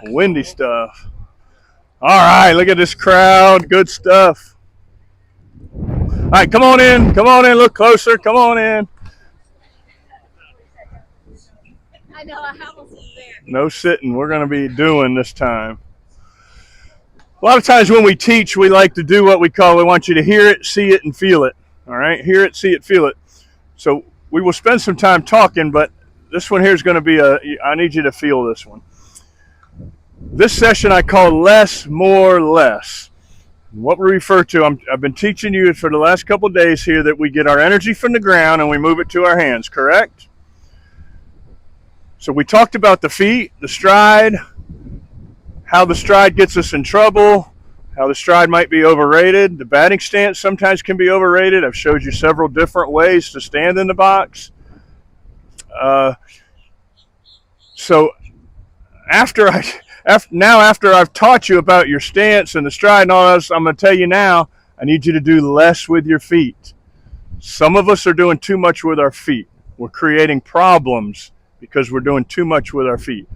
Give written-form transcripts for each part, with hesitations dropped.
Windy stuff. All right, look at this crowd. Good stuff. All right, come on in. Come on in. Look closer. Come on in. No sitting. We're going to be doing this time. A lot of times when we teach, we like to do what we want you to hear it, see it, and feel it. All right, hear it, see it, feel it. So we will spend some time talking, but this one here is going to be I need you to feel this one. This session I call less, more, less. What we refer to, I've been teaching you for the last couple of days here that we get our energy from the ground and we move it to our hands, correct? So we talked about the feet, the stride, how the stride gets us in trouble, how the stride might be overrated. The batting stance sometimes can be overrated. I've showed you several different ways to stand in the box. So after I've taught you about your stance and the stride and all this, I'm going to tell you now, I need you to do less with your feet. Some of us are doing too much with our feet. We're creating problems because we're doing too much with our feet.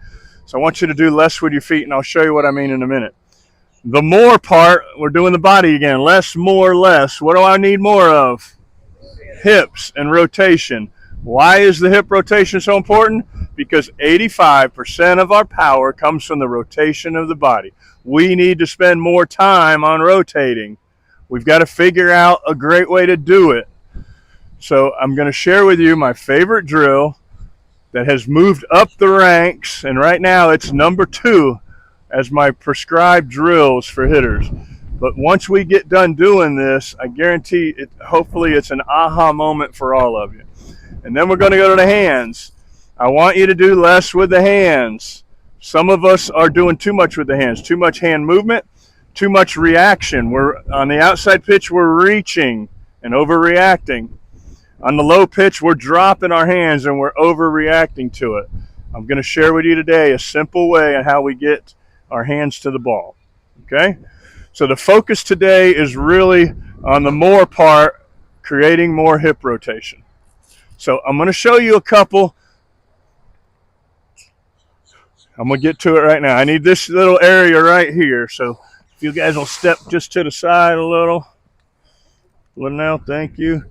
So I want you to do less with your feet, and I'll show you what I mean in a minute. The more part, we're doing the body again. Less, more, less. What do I need more of? Hips and rotation. Why is the hip rotation so important? Because 85% of our power comes from the rotation of the body. We need to spend more time on rotating. We've got to figure out a great way to do it. So I'm going to share with you my favorite drill that has moved up the ranks, and right now it's number 2 as my prescribed drills for hitters. But once we get done doing this, I guarantee it, hopefully it's an aha moment for all of you. And then we're going to go to the hands. I want you to do less with the hands. Some of us are doing too much with the hands, too much hand movement, too much reaction. We're on the outside pitch, we're reaching and overreacting. On the low pitch, we're dropping our hands and we're overreacting to it. I'm going to share with you today a simple way on how we get our hands to the ball. Okay? So the focus today is really on the more part, creating more hip rotation. So I'm going to show you a couple. I'm going to get to it right now. I need this little area right here. So if you guys will step just to the side a little. Linnell, thank you.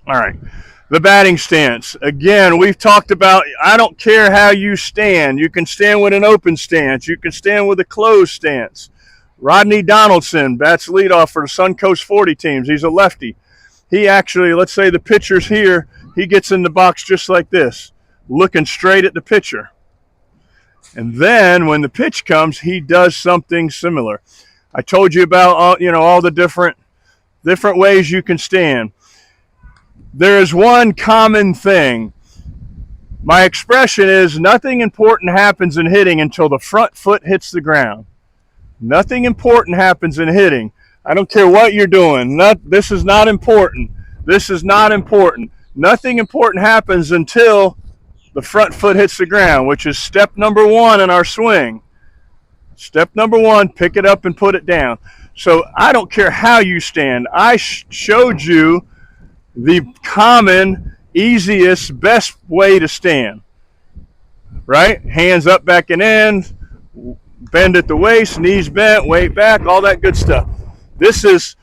All right, the batting stance. Again, we've talked about, I don't care how you stand. You can stand with an open stance. You can stand with a closed stance. Rodney Donaldson bats leadoff for the Suncoast 40 teams. He's a lefty. He actually, let's say the pitcher's here, he gets in the box just like this, looking straight at the pitcher. And then when the pitch comes, he does something similar. I told you about all the different ways you can stand. There is one common thing. My expression is nothing important happens in hitting until the front foot hits the ground. Nothing important happens in hitting. I don't care what you're doing. This is not important. This is not important. Nothing important happens until the front foot hits the ground, which is step number 1 in our swing. Step number 1, pick it up and put it down. So I don't care how you stand. I showed you the common, easiest, best way to stand. Right? Hands up, back and in, bend at the waist, knees bent, weight back, all that good stuff. This is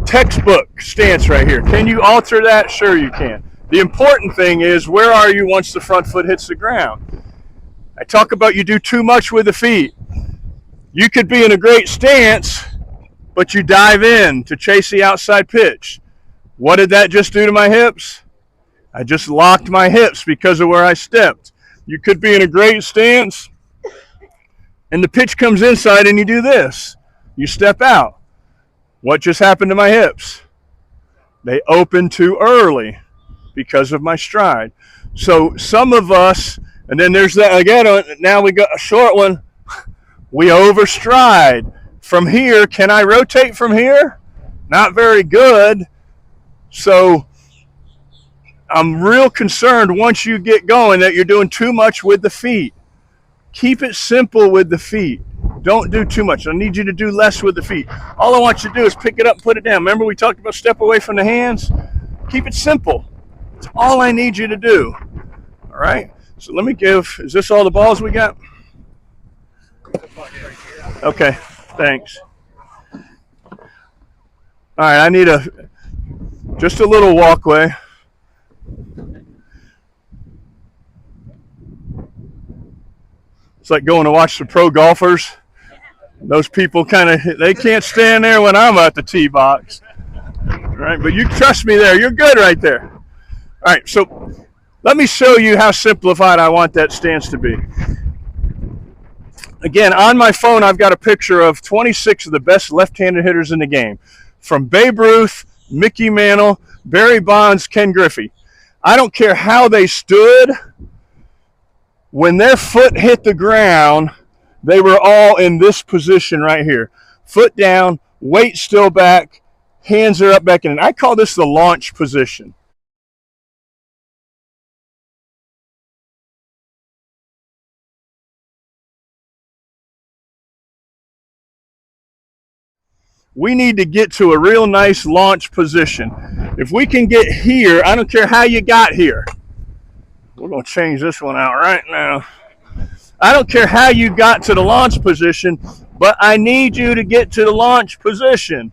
textbook stance right here. Can you alter that? Sure you can. The important thing is, where are you once the front foot hits the ground? I talk about you do too much with the feet. You could be in a great stance, but you dive in to chase the outside pitch. What did that just do to my hips? I just locked my hips because of where I stepped. You could be in a great stance, and the pitch comes inside and you do this. You step out. What just happened to my hips? They opened too early because of my stride. So some of us, and then there's that again, now we got a short one. We overstride. From here, can I rotate from here? Not very good. So I'm real concerned once you get going that you're doing too much with the feet. Keep it simple with the feet. Don't do too much. I need you to do less with the feet. All I want you to do is pick it up and put it down. Remember we talked about step away from the hands? Keep it simple. That's all I need you to do. All right? So let me is this all the balls we got? Okay, thanks. All right, I need just a little walkway. It's like going to watch the pro golfers. Those people they can't stand there when I'm at the tee box. Right, but you trust me there. You're good right there. All right, so let me show you how simplified I want that stance to be. Again, on my phone, I've got a picture of 26 of the best left-handed hitters in the game. From Babe Ruth, Mickey Mantle, Barry Bonds, Ken Griffey. I don't care how they stood. When their foot hit the ground, they were all in this position right here. Foot down, weight still back, hands are up back in. I call this the launch position. We need to get to a real nice launch position. If we can get here, I don't care how you got here. We're going to change this one out right now. I don't care how you got to the launch position, but I need you to get to the launch position.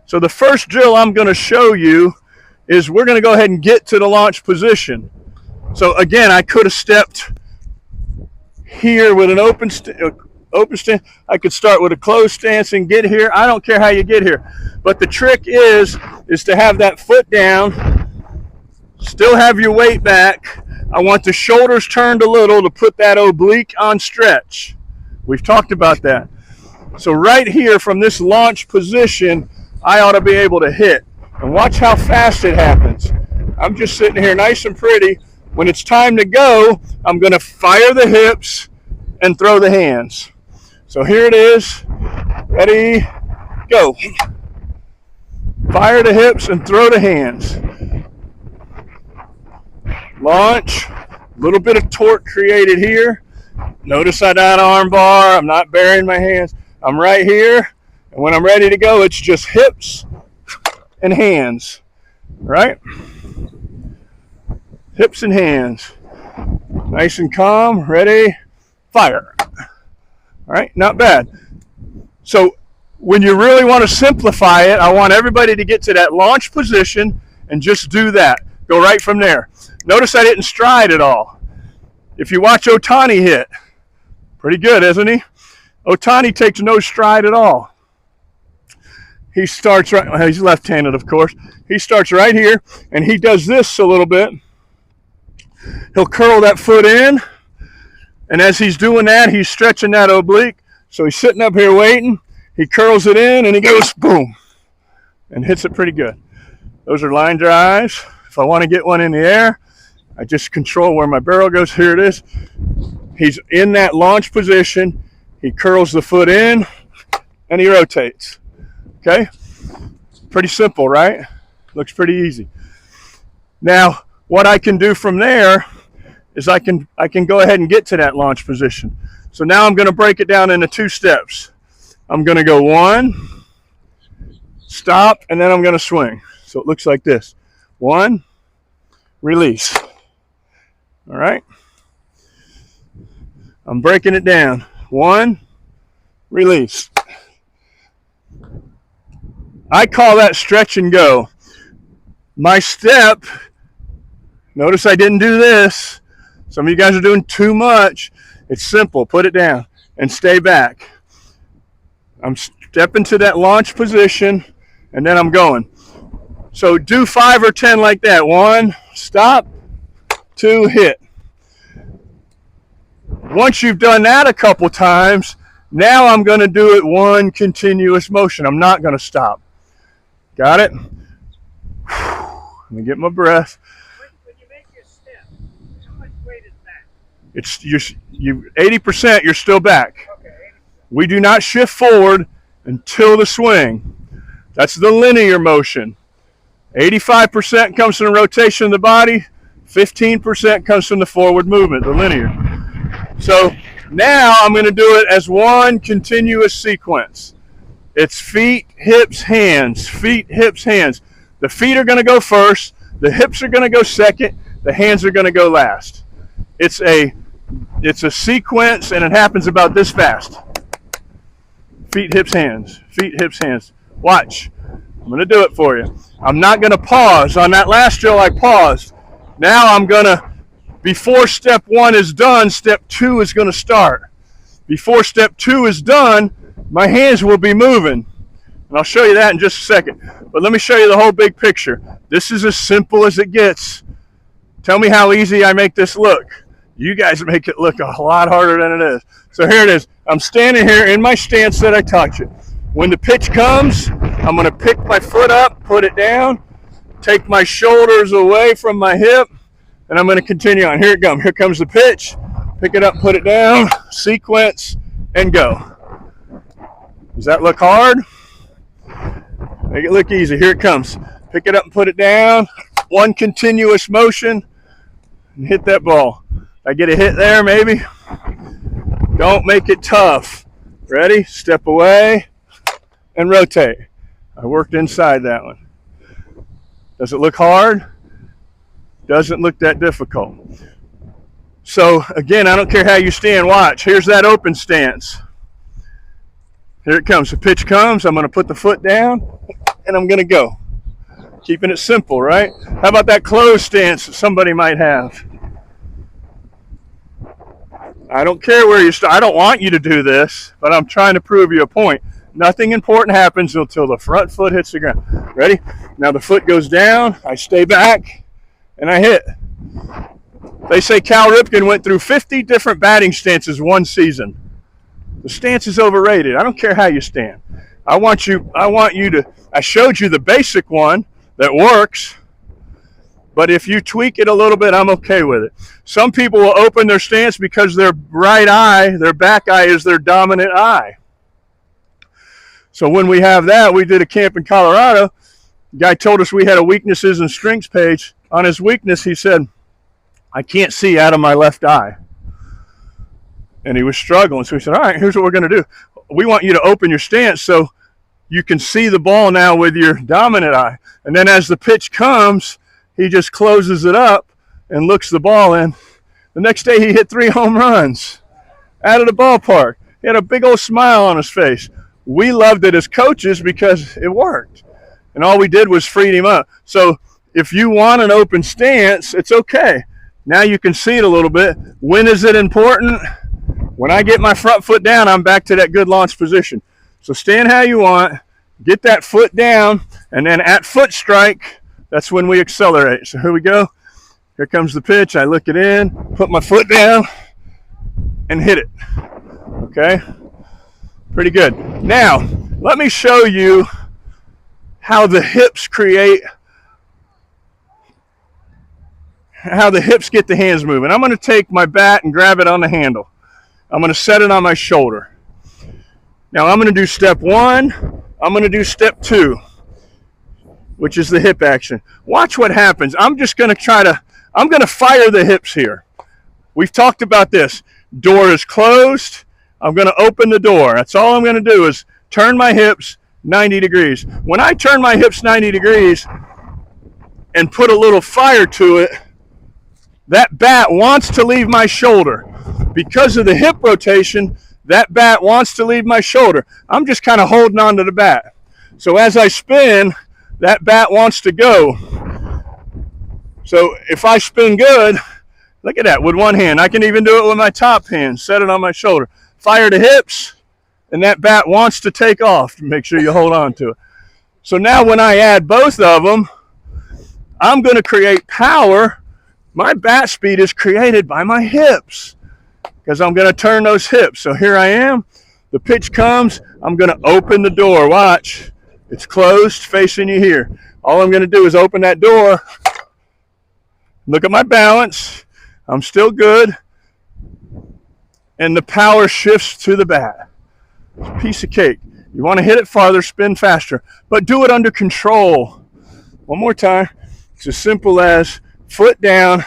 So the first drill I'm going to show you is we're going to go ahead and get to the launch position. So again, I could have stepped here with an open stance. I could start with a closed stance and get here. I don't care how you get here. But the trick is to have that foot down, still have your weight back. I want the shoulders turned a little to put that oblique on stretch. We've talked about that. So right here from this launch position, I ought to be able to hit. And watch how fast it happens. I'm just sitting here nice and pretty. When it's time to go, I'm going to fire the hips and throw the hands. So here it is. Ready, go. Fire the hips and throw the hands. Launch. A little bit of torque created here. Notice I got arm bar. I'm not burying my hands. I'm right here. And when I'm ready to go, it's just hips and hands. Right? Hips and hands. Nice and calm. Ready? Fire. All right, not bad. So when you really want to simplify it, I want everybody to get to that launch position and just do that. Go right from there. Notice I didn't stride at all. If you watch Ohtani hit, pretty good, isn't he? Ohtani takes no stride at all. He starts right, well, he's left-handed, of course. He starts right here, and he does this a little bit. He'll curl that foot in, and as he's doing that, he's stretching that oblique. So he's sitting up here waiting. He curls it in, and he goes, boom, and hits it pretty good. Those are line drives. If I want to get one in the air, I just control where my barrel goes. Here it is. He's in that launch position. He curls the foot in, and he rotates. Okay? Pretty simple, right? Looks pretty easy. Now, what I can do from there is I can go ahead and get to that launch position. So now I'm going to break it down into 2 steps. I'm going to go 1, stop, and then I'm going to swing. So it looks like this. 1, release. All right? I'm breaking it down. 1, release. I call that stretch and go. My step, notice I didn't do this. Some of you guys are doing too much. It's simple. Put it down and stay back. I'm stepping to that launch position, and then I'm going. So do 5 or 10 like that. 1, stop. 2, hit. Once you've done that a couple times, now I'm going to do it 1 continuous motion. I'm not going to stop. Got it? Let me get my breath. When you make your step, how much weight is that? It's you 80%. You're still back. Okay, 80%. We do not shift forward until the swing. That's the linear motion. 85% comes from the rotation of the body. 15% comes from the forward movement, the linear. So Now I'm going to do it as one continuous sequence. It's feet, hips, hands, feet, hips, hands. The feet are going to go first, the hips are going to go second, the hands are going to go last. It's a sequence, and it happens about this fast. Feet, hips, hands, feet, hips, hands. Watch. I'm going to do it for you. I'm not going to pause. On that last drill, I paused. Now I'm going to, before step 1 is done, step 2 is going to start. Before step 2 is done, my hands will be moving. And I'll show you that in just a second. But let me show you the whole big picture. This is as simple as it gets. Tell me how easy I make this look. You guys make it look a lot harder than it is. So here it is. I'm standing here in my stance that I taught you. When the pitch comes, I'm going to pick my foot up, put it down, take my shoulders away from my hip, and I'm going to continue on. Here it comes. Here comes the pitch. Pick it up, put it down, sequence, and go. Does that look hard? Make it look easy. Here it comes. Pick it up and put it down. One continuous motion, and hit that ball. I get a hit there, maybe. Don't make it tough. Ready? Step away and rotate. I worked inside that one. Does it look hard? Doesn't look that difficult. So again, I don't care how you stand. Watch. Here's that open stance. Here it comes. The pitch comes. I'm going to put the foot down, and I'm going to go. Keeping it simple, right? How about that closed stance that somebody might have? I don't care where you start. I don't want you to do this, but I'm trying to prove you a point. Nothing important happens until the front foot hits the ground. Ready? Now the foot goes down. I stay back, and I hit. They say Cal Ripken went through 50 different batting stances one season. The stance is overrated. I don't care how you stand. I want you to, I showed you the basic one that works, but if you tweak it a little bit, I'm okay with it. Some people will open their stance because their right eye, their back eye is their dominant eye. So when we have that, we did a camp in Colorado. The guy told us we had a weaknesses and strengths page. On his weakness, he said, I can't see out of my left eye. And he was struggling. So he said, all right, here's what we're going to do. We want you to open your stance so you can see the ball now with your dominant eye. And then as the pitch comes, he just closes it up and looks the ball in. The next day he hit 3 home runs out of the ballpark. He had a big old smile on his face. We loved it as coaches because it worked. And all we did was freed him up. So if you want an open stance, it's okay. Now you can see it a little bit. When is it important? When I get my front foot down, I'm back to that good launch position. So stand how you want, get that foot down, and then at foot strike, that's when we accelerate. So here we go. Here comes the pitch. I look it in, put my foot down, and hit it. Okay? Pretty good. Now, let me show you how the hips create, how the hips get the hands moving. I'm going to take my bat and grab it on the handle. I'm going to set it on my shoulder. Now I'm going to do step 1. I'm going to do step 2, which is the hip action. Watch what happens. I'm just going to I'm going to fire the hips here. We've talked about this. Door is closed. I'm going to open the door. That's all I'm going to do is turn my hips 90 degrees. When I turn my hips 90 degrees and put a little fire to it, that bat wants to leave my shoulder. Because of the hip rotation, that bat wants to leave my shoulder. I'm just kind of holding on to the bat. So as I spin, that bat wants to go. So if I spin good, look at that, with one hand. I can even do it with my top hand, set it on my shoulder. Fire the hips, and that bat wants to take off. Make sure you hold on to it. So now when I add both of them, I'm going to create power. My bat speed is created by my hips because I'm going to turn those hips. So here I am. The pitch comes. I'm going to open the door. Watch. It's closed, facing you here. All I'm going to do is open that door. Look at my balance. I'm still good. And the power shifts to the bat. It's a piece of cake. You want to hit it farther, spin faster, but do it under control. One more time. It's as simple as foot down,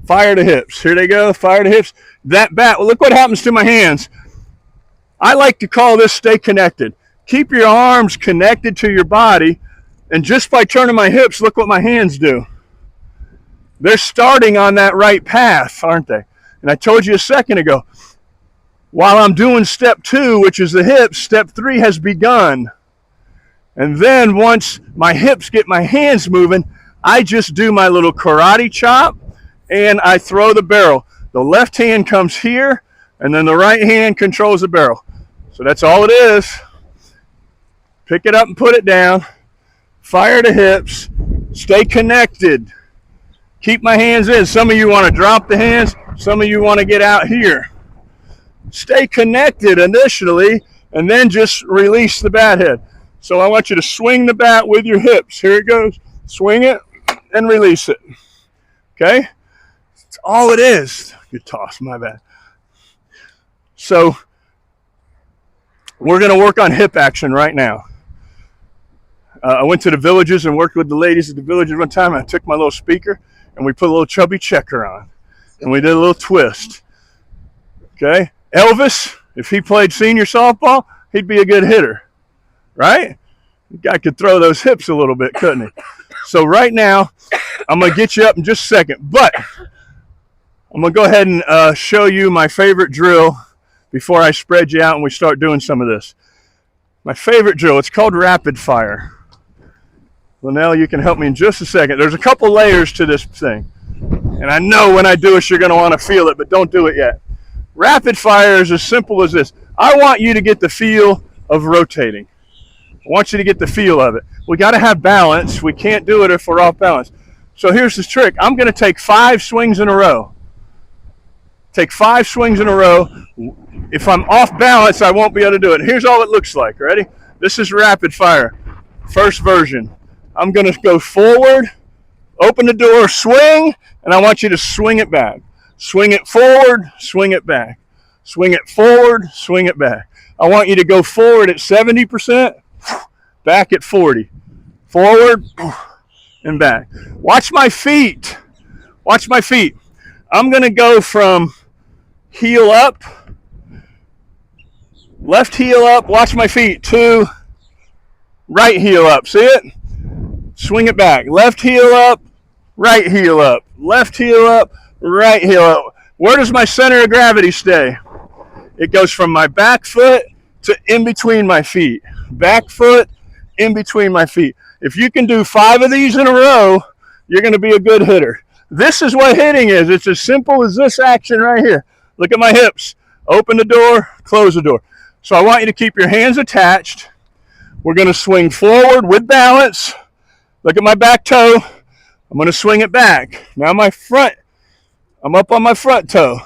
Fire the hips. Here they go. Fire the hips. That bat, well, look what happens to my hands. I like to call this stay connected. Keep your arms connected to your body, and just by turning my hips, look what my hands do. They're starting on that right path, aren't they? And I told you a second ago, while I'm doing step 2, which is the hips, step 3 has begun. And then once my hips get my hands moving, I just do my little karate chop, and I throw the barrel. The left hand comes here, and then the right hand controls the barrel. So that's all it is. Pick it up and put it down. Fire the hips. Stay connected. Keep my hands in. Some of you want to drop the hands. Some of you want to get out here. Stay connected initially, and then just release the bat head. So I want you to swing the bat with your hips. Here it goes. Swing it and release it. Okay? That's all it is. Good toss, my bad. So we're going to work on hip action right now. I went to the villages and worked with the ladies at the villages one time. I took my little speaker and we put a little chubby checker on. And we did a little twist. Okay? Elvis, if he played senior softball, he'd be a good hitter. Right? The guy could throw those hips a little bit, couldn't he? So right now, I'm going to get you up in just a second. But I'm going to go ahead and show you my favorite drill before I spread you out and we start doing some of this. My favorite drill, it's called rapid fire. Linnell, you can help me in just a second. There's a couple layers to this thing. And I know when I do it, you're going to want to feel it, but don't do it yet. Rapid fire is as simple as this. I want you to get the feel of rotating. I want you to get the feel of it. We got to have balance. We can't do it if we're off balance. So here's the trick. I'm going to take 5 swings in a row. Take 5 swings in a row. If I'm off balance, I won't be able to do it. Here's all it looks like. Ready? This is rapid fire. First version. I'm going to go forward, open the door, swing, and I want you to swing it back. Swing it forward, swing it back. Swing it forward, swing it back. I want you to go forward at 70%, back at 40. Forward and back. Watch my feet. Watch my feet. I'm going to go from heel up, left heel up, watch my feet, 2, right heel up, see it? Swing it back, left heel up, right heel up, left heel up, right heel up. Where does my center of gravity stay? It goes from my back foot to in between my feet. Back foot, in between my feet. If you can do 5 of these in a row, you're going to be a good hitter. This is what hitting is. It's as simple as this action right here. Look at my hips. Open the door, close the door. So I want you to keep your hands attached. We're going to swing forward with balance. Look at my back toe. I'm going to swing it back. Now my front, I'm up on my front toe.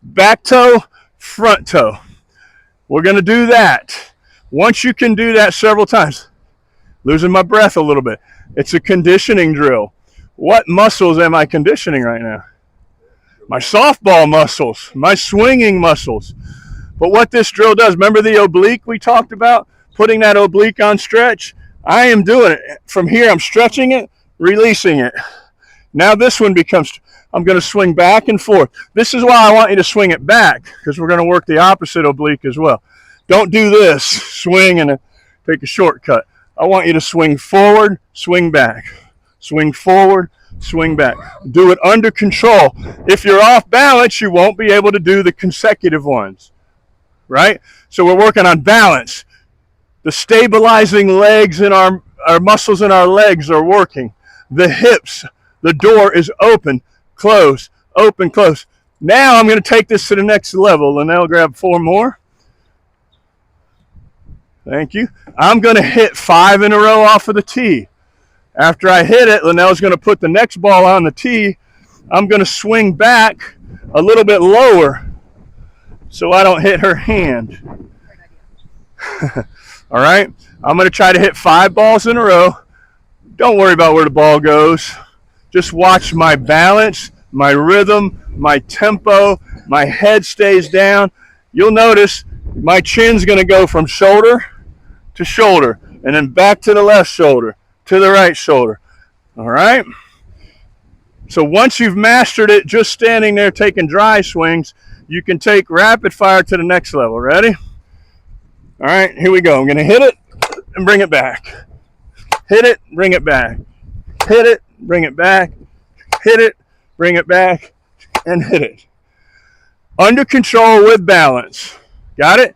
Back toe, front toe. We're going to do that. Once you can do that several times, losing my breath a little bit. It's a conditioning drill. What muscles am I conditioning right now? My softball muscles, my swinging muscles. But what this drill does, remember the oblique we talked about? Putting that oblique on stretch? I am doing it. From here, I'm stretching it, releasing it. Now this one becomes, I'm going to swing back and forth. This is why I want you to swing it back, because we're going to work the opposite oblique as well. Don't do this, swing and take a shortcut. I want you to swing forward, swing back. Swing forward, swing back. Do it under control. If you're off balance, you won't be able to do the consecutive ones, right? So we're working on balance. The stabilizing legs in our muscles in our legs are working. The hips, the door is open, close, open, close. Now I'm going to take this to the next level, and I'll grab 4 more. Thank you. I'm going to hit 5 in a row off of the tee. After I hit it, Linnell's going to put the next ball on the tee. I'm going to swing back a little bit lower so I don't hit her hand. All right? I'm going to try to hit 5 balls in a row. Don't worry about where the ball goes. Just watch my balance, my rhythm, my tempo. My head stays down. You'll notice my chin's going to go from shoulder to shoulder and then back to the left shoulder, to the right shoulder. All right? So once you've mastered it, just standing there taking dry swings, you can take rapid fire to the next level. Ready? All right, here we go. I'm going to hit it and bring it back. Hit it, bring it back. Hit it, bring it back. Hit it, bring it back, and hit it. Under control with balance. Got it?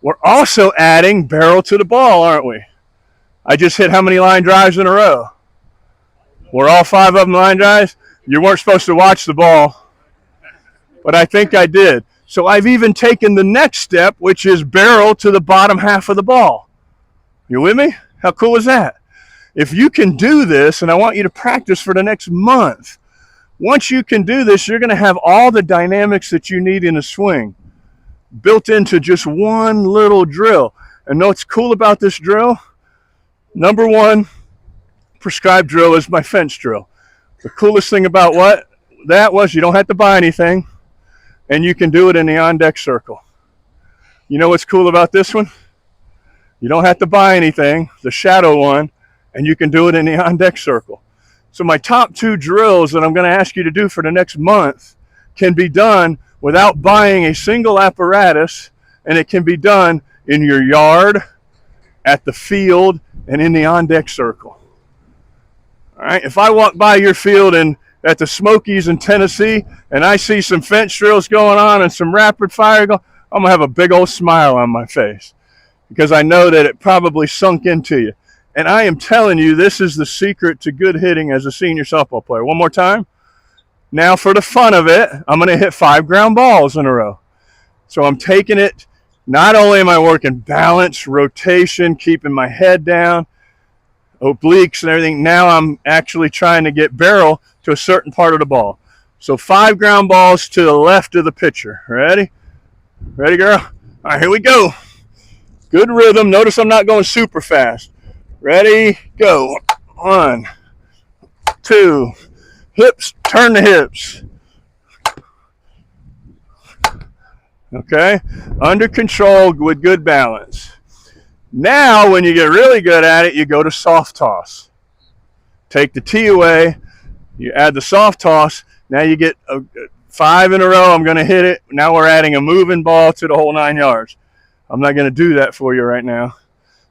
We're also adding barrel to the ball, aren't we? I just hit how many line drives in a row? Were all 5 of them line drives? You weren't supposed to watch the ball, but I think I did. So I've even taken the next step, which is barrel to the bottom half of the ball. You with me? How cool is that? If you can do this, and I want you to practice for the next month, once you can do this, you're going to have all the dynamics that you need in a swing built into just one little drill. And know what's cool about this drill? Number one prescribed drill is my fence drill. The coolest thing about that was you don't have to buy anything, and you can do it in the on-deck circle. You know what's cool about this one? You don't have to buy anything, the shadow one, and you can do it in the on-deck circle. So my top 2 drills that I'm going to ask you to do for the next month can be done without buying a single apparatus, and it can be done in your yard, at the field, and in the on-deck circle. All right, if I walk by your field at the Smokies in Tennessee and I see some fence drills going on and some rapid fire going, I'm going to have a big old smile on my face because I know that it probably sunk into you. And I am telling you, this is the secret to good hitting as a senior softball player. One more time. Now for the fun of it, I'm going to hit 5 ground balls in a row. So I'm taking it, not only am I working balance, rotation, keeping my head down, obliques and everything, now I'm actually trying to get barrel to a certain part of the ball. So 5 ground balls to the left of the pitcher. Ready? Ready, girl? All right, here we go. Good rhythm. Notice I'm not going super fast. Ready, go. 1, 2, hips, turn the hips. Okay, under control with good balance. Now, when you get really good at it, you go to soft toss. Take the tee away, you add the soft toss. Now you get 5 in a row. I'm going to hit it. Now we're adding a moving ball to the whole 9 yards. I'm not going to do that for you right now,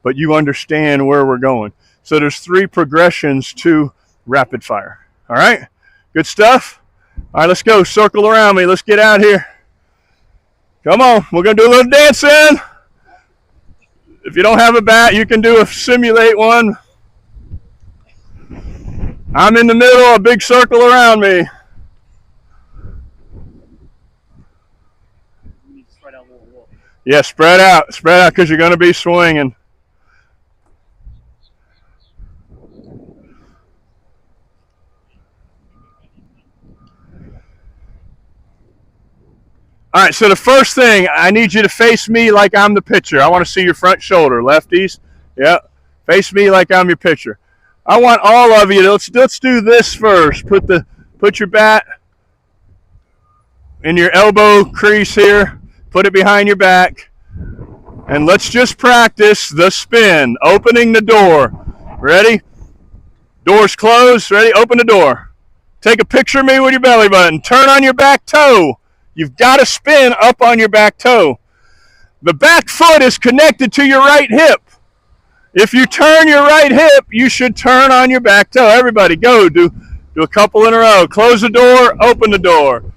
but you understand where we're going. So there's 3 progressions to rapid fire. All right, good stuff. All right, let's go. Circle around me. Let's get out here. Come on, we're going to do a little dancing. If you don't have a bat, you can simulate one. I'm in the middle, a big circle around me. Yeah, spread out because you're going to be swinging. All right, so the first thing, I need you to face me like I'm the pitcher. I want to see your front shoulder, lefties. Yep, face me like I'm your pitcher. I want all of you, let's do this first. Put your bat in your elbow crease here. Put it behind your back. And let's just practice the spin, opening the door. Ready? Door's closed. Ready? Open the door. Take a picture of me with your belly button. Turn on your back toe. You've got to spin up on your back toe. The back foot is connected to your right hip. If you turn your right hip, you should turn on your back toe. Everybody, go. Do a couple in a row. Close the door. Open the door.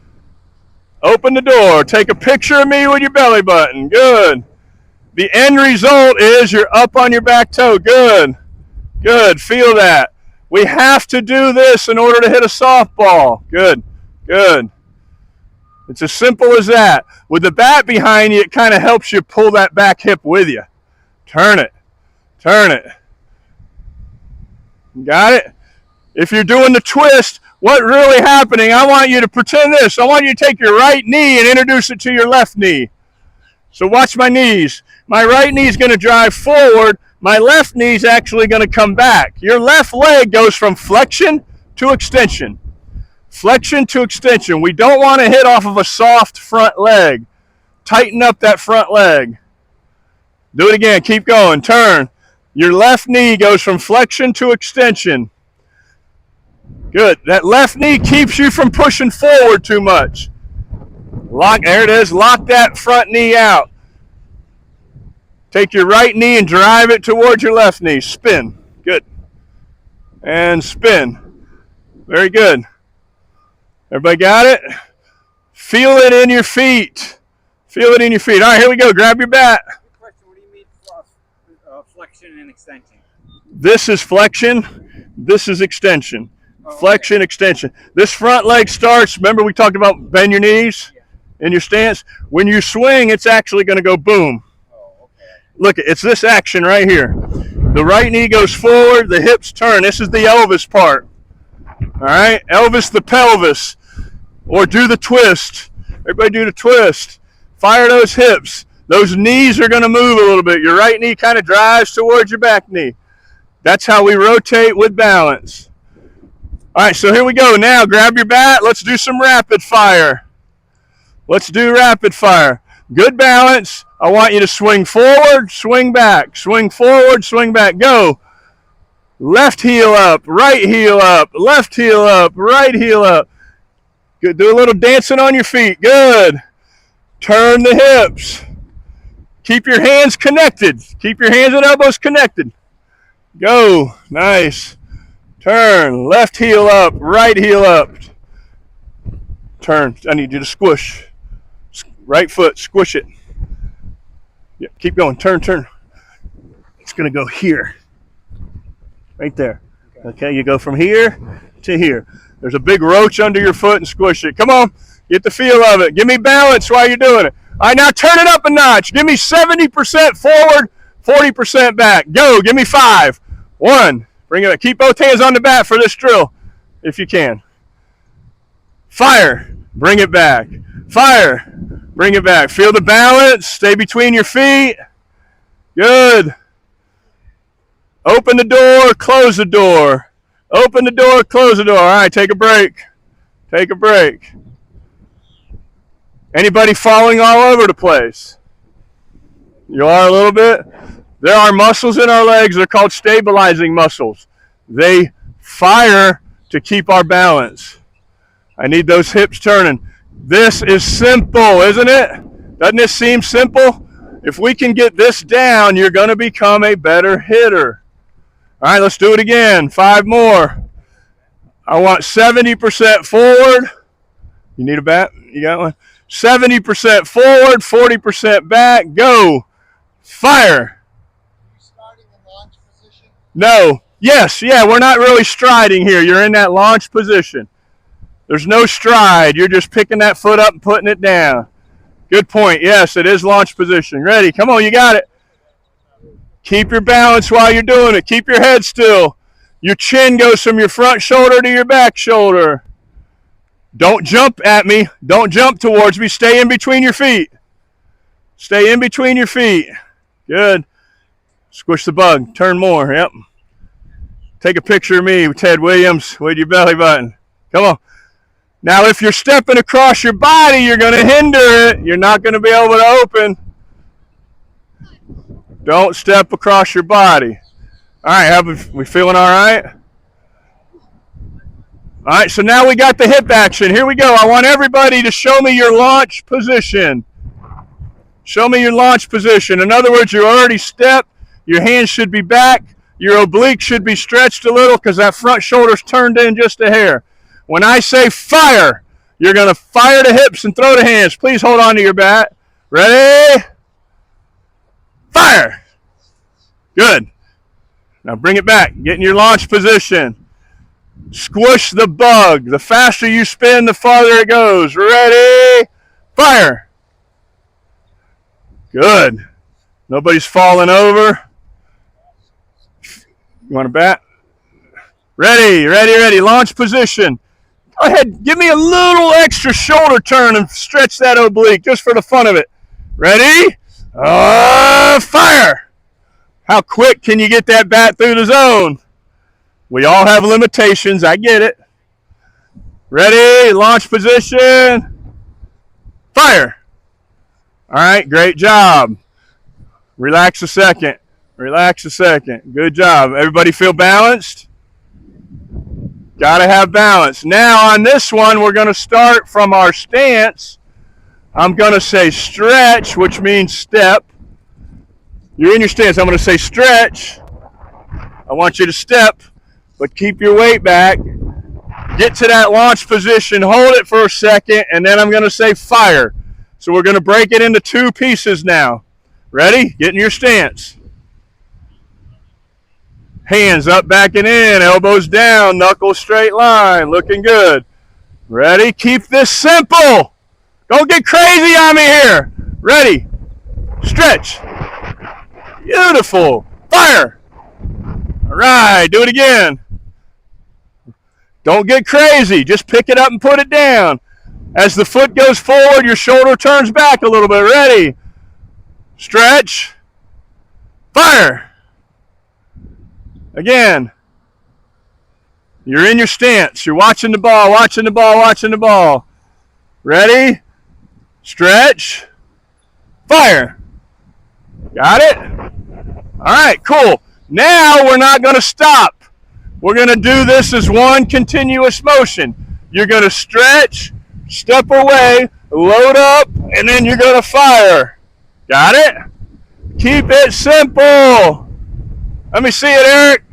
Open the door. Take a picture of me with your belly button. Good. The end result is you're up on your back toe. Good. Good. Feel that. We have to do this in order to hit a softball. Good. Good. It's as simple as that. With the bat behind you, it kind of helps you pull that back hip with you. Turn it. Turn it. Got it? If you're doing the twist, what's really happening, I want you to pretend this. I want you to take your right knee and introduce it to your left knee. So watch my knees. My right knee is going to drive forward. My left knee is actually going to come back. Your left leg goes from flexion to extension. Flexion to extension. We don't want to hit off of a soft front leg. Tighten up that front leg. Do it again. Keep going. Turn. Your left knee goes from flexion to extension. Good. That left knee keeps you from pushing forward too much. Lock, there it is. Lock that front knee out. Take your right knee and drive it towards your left knee. Spin. Good. And spin. Very good. Everybody got it? Feel it in your feet. Feel it in your feet. All right, here we go. Grab your bat. Good question. What do you mean flexion and extension? This is flexion. This is extension. Flexion, extension. This front leg starts, remember we talked about bend your knees in your stance? When you swing, it's actually going to go boom. Look, it's this action right here. The right knee goes forward, the hips turn. This is the Elvis part. All right? Elvis the pelvis. Or do the twist. Everybody do the twist. Fire those hips. Those knees are going to move a little bit. Your right knee kind of drives towards your back knee. That's how we rotate with balance. All right, so here we go. Now grab your bat. Let's do some rapid fire. Let's do rapid fire. Good balance. I want you to swing forward, swing back. Swing forward, swing back. Go. Left heel up, right heel up, left heel up, right heel up. Good. Do a little dancing on your feet. Good. Turn the hips. Keep your hands connected. Keep your hands and elbows connected. Go. Nice. Turn. Left heel up, right heel up. Turn. I need you to squish. Right foot, squish it. Yep, keep going. Turn, turn. It's going to go here. Right there. Okay, you go from here to here. There's a big roach under your foot and squish it. Come on. Get the feel of it. Give me balance while you're doing it. All right, now turn it up a notch. Give me 70% forward, 40% back. Go. Give me 5. 1. Bring it back. Keep both hands on the bat for this drill if you can. Fire. Bring it back. Fire. Bring it back. Feel the balance. Stay between your feet. Good. Open the door. Close the door. Open the door. Close the door. All right, take a break. Take a break. Anybody falling all over the place? You are a little bit? There are muscles in our legs. They're called stabilizing muscles. They fire to keep our balance. I need those hips turning. This is simple, isn't it? Doesn't this seem simple? If we can get this down, you're going to become a better hitter. All right, let's do it again. 5 more. I want 70% forward. You need a bat? You got one? 70% forward, 40% back. Go. Fire. Are you starting in launch position? No. Yes, yeah, we're not really striding here. You're in that launch position. There's no stride. You're just picking that foot up and putting it down. Good point. Yes, it is launch position. Ready? Come on, you got it. Keep your balance while you're doing it. Keep your head still. Your chin goes from your front shoulder to your back shoulder. Don't jump at me. Don't jump towards me. Stay in between your feet. Stay in between your feet. Good. Squish the bug. Turn more. Yep. Take a picture of me, Ted Williams, with your belly button. Come on. Now, if you're stepping across your body, you're going to hinder it. You're not going to be able to open. Don't step across your body. All right, we feeling all right? All right, so now we got the hip action. Here we go. I want everybody to show me your launch position. Show me your launch position. In other words, you already stepped. Your hands should be back. Your oblique should be stretched a little because that front shoulder's turned in just a hair. When I say fire, you're going to fire the hips and throw the hands. Please hold on to your bat. Ready? Fire. Good. Now bring it back. Get in your launch position. Squish the bug. The faster you spin, the farther it goes. Ready? Fire. Good. Nobody's falling over. You want a bat? Ready, ready, ready. Launch position. Go ahead. Give me a little extra shoulder turn and stretch that oblique just for the fun of it. Ready? Fire. How quick can you get that bat through the zone? We all have limitations. I get it. Ready? Launch position. Fire. All right. Great job. Relax a second. Relax a second. Good job. Everybody feel balanced? Got to have balance. Now on this one, we're going to start from our stance. I'm going to say stretch, which means step. You're in your stance. I'm going to say stretch. I want you to step, but keep your weight back. Get to that launch position, hold it for a second, and then I'm going to say fire. So we're going to break it into two pieces now. Ready? Get in your stance. Hands up, backing in, elbows down, knuckles straight line, looking good. Ready? Keep this simple. Don't get crazy on me here. Ready? Stretch. Beautiful. Fire. All right, do it again. Don't get crazy. Just pick it up and put it down. As the foot goes forward, your shoulder turns back a little bit. Ready? Stretch. Fire. Again. You're in your stance. You're watching the ball, watching the ball, watching the ball. Ready? Stretch. Fire. Got it? All right, cool. Now we're not going to stop. We're going to do this as one continuous motion. You're going to stretch, step away, load up, and then you're going to fire. Got it? Keep it simple. Let me see it, Eric.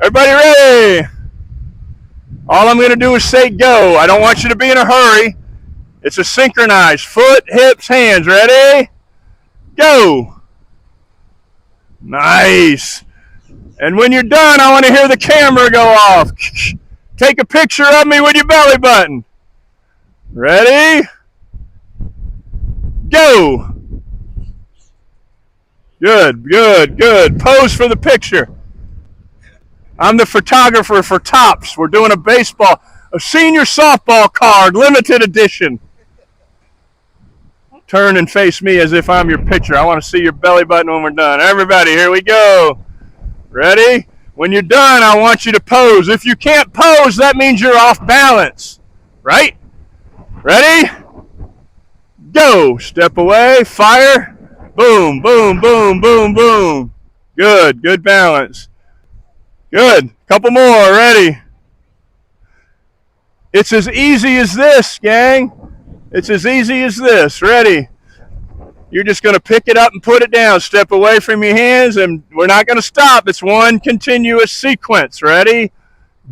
Everybody ready? All I'm going to do is say go. I don't want you to be in a hurry. It's a synchronized foot, hips, hands. Ready? Go. Nice. And when you're done, I want to hear the camera go off. Take a picture of me with your belly button. Ready? Go. Good, good, good. Pose for the picture. I'm the photographer for Tops. We're doing a senior softball card, limited edition. Turn and face me as if I'm your pitcher. I want to see your belly button when we're done. Everybody, here we go. Ready? When you're done, I want you to pose. If you can't pose, that means you're off balance. Right? Ready? Go. Step away. Fire. Boom, boom, boom, boom, boom. Good. Good balance. Good. Couple more. Ready? It's as easy as this, gang. It's as easy as this. Ready? You're just going to pick it up and put it down. Step away from your hands, and we're not going to stop. It's one continuous sequence. Ready?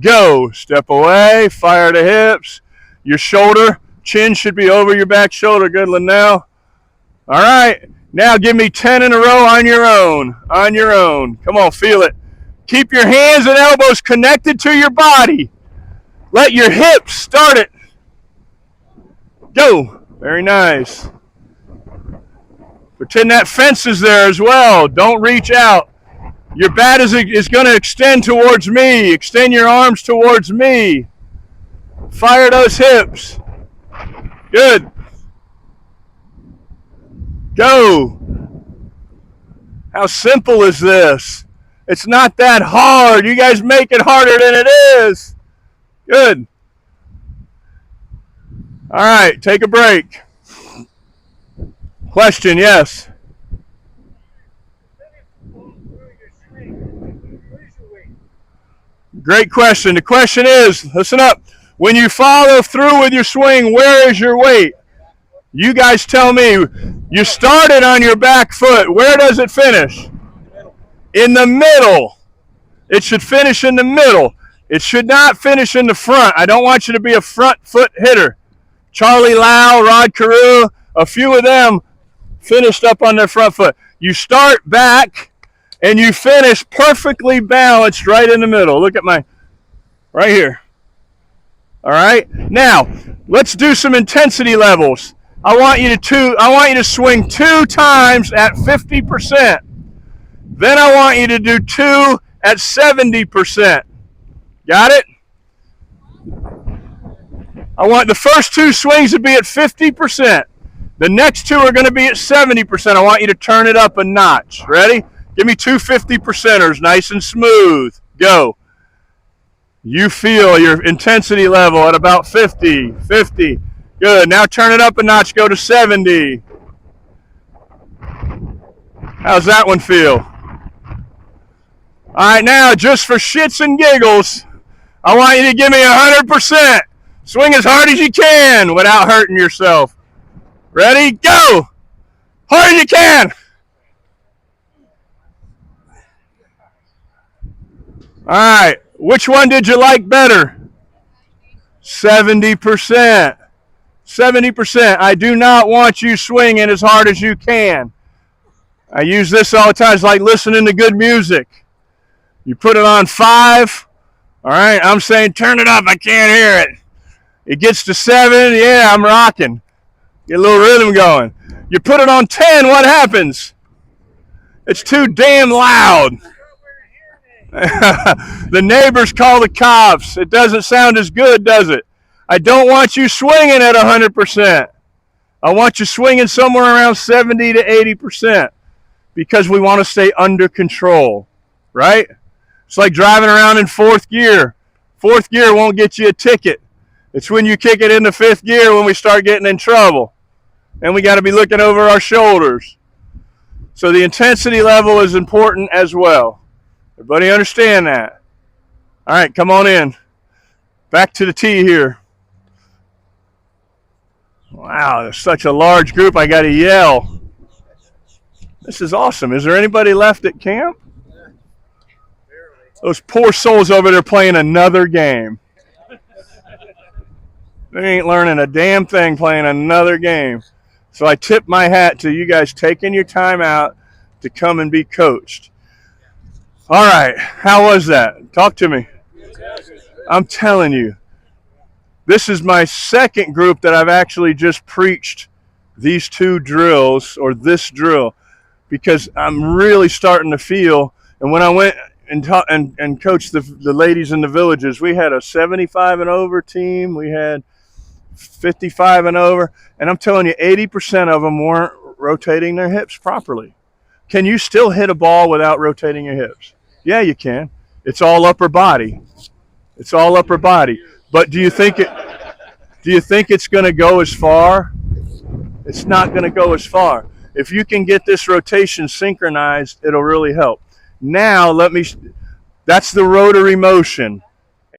Go. Step away. Fire the hips. Your shoulder, chin should be over your back shoulder. Good, Linnell. All right. Now give me 10 in a row on your own. On your own. Come on, feel it. Keep your hands and elbows connected to your body. Let your hips start it. Go. Very nice. Pretend that fence is there as well. Don't reach out. Your bat is going to extend towards me. Extend your arms towards me. Fire those hips. Good. Go. How simple is this? It's not that hard. You guys make it harder than it is. Good. All right, take a break. Question, yes. Great question. The question is, listen up, when you follow through with your swing, where is your weight? You guys tell me. You started on your back foot. Where does it finish? In the middle. It should finish in the middle. It should not finish in the front. I don't want you to be a front foot hitter. Charlie Lau, Rod Carew, a few of them finished up on their front foot. You start back and you finish perfectly balanced right in the middle. Look at my, right here. All right. Now, let's do some intensity levels. I want you to swing 2 times at 50%. Then I want you to do 2 at 70%. Got it? I want the first 2 swings to be at 50%. The next 2 are going to be at 70%. I want you to turn it up a notch. Ready? Give me 2 50%ers, nice and smooth. Go. You feel your intensity level at about 50. 50. Good. Now turn it up a notch. Go to 70. How's that one feel? All right, now just for shits and giggles, I want you to give me 100%. Swing as hard as you can without hurting yourself. Ready? Go! Hard as you can. All right. Which one did you like better? 70%. 70%. I do not want you swinging as hard as you can. I use this all the time. It's like listening to good music. You put it on 5. All right. I'm saying turn it up. I can't hear it. It gets to 7. Yeah, I'm rocking. Get a little rhythm going. You put it on 10. What happens? It's too damn loud. The neighbors call the cops. It doesn't sound as good, does it? I don't want you swinging at 100%. I want you swinging somewhere around 70 to 80% because we want to stay under control, right? It's like driving around in 4th gear. 4th gear won't get you a ticket. It's when you kick it into 5th gear when we start getting in trouble. And we got to be looking over our shoulders. So the intensity level is important as well. Everybody understand that? All right, come on in. Back to the tee here. Wow, there's such a large group, I got to yell. This is awesome. Is there anybody left at camp? Those poor souls over there playing another game. They ain't learning a damn thing playing another game. So I tip my hat to you guys taking your time out to come and be coached. All right, how was that? Talk to me. I'm telling you, this is my second group that I've actually just preached these 2 drills or this drill because I'm really starting to feel, and when I went and coached the ladies in the villages, we had a 75 and over team, we had 55 and over, and I'm telling you, 80% of them weren't rotating their hips properly. Can you still hit a ball without rotating your hips? Yeah, you can. It's all upper body. It's all upper body. But do you think it's going to go as far? It's not going to go as far. If you can get this rotation synchronized, it'll really help. Now, that's the rotary motion.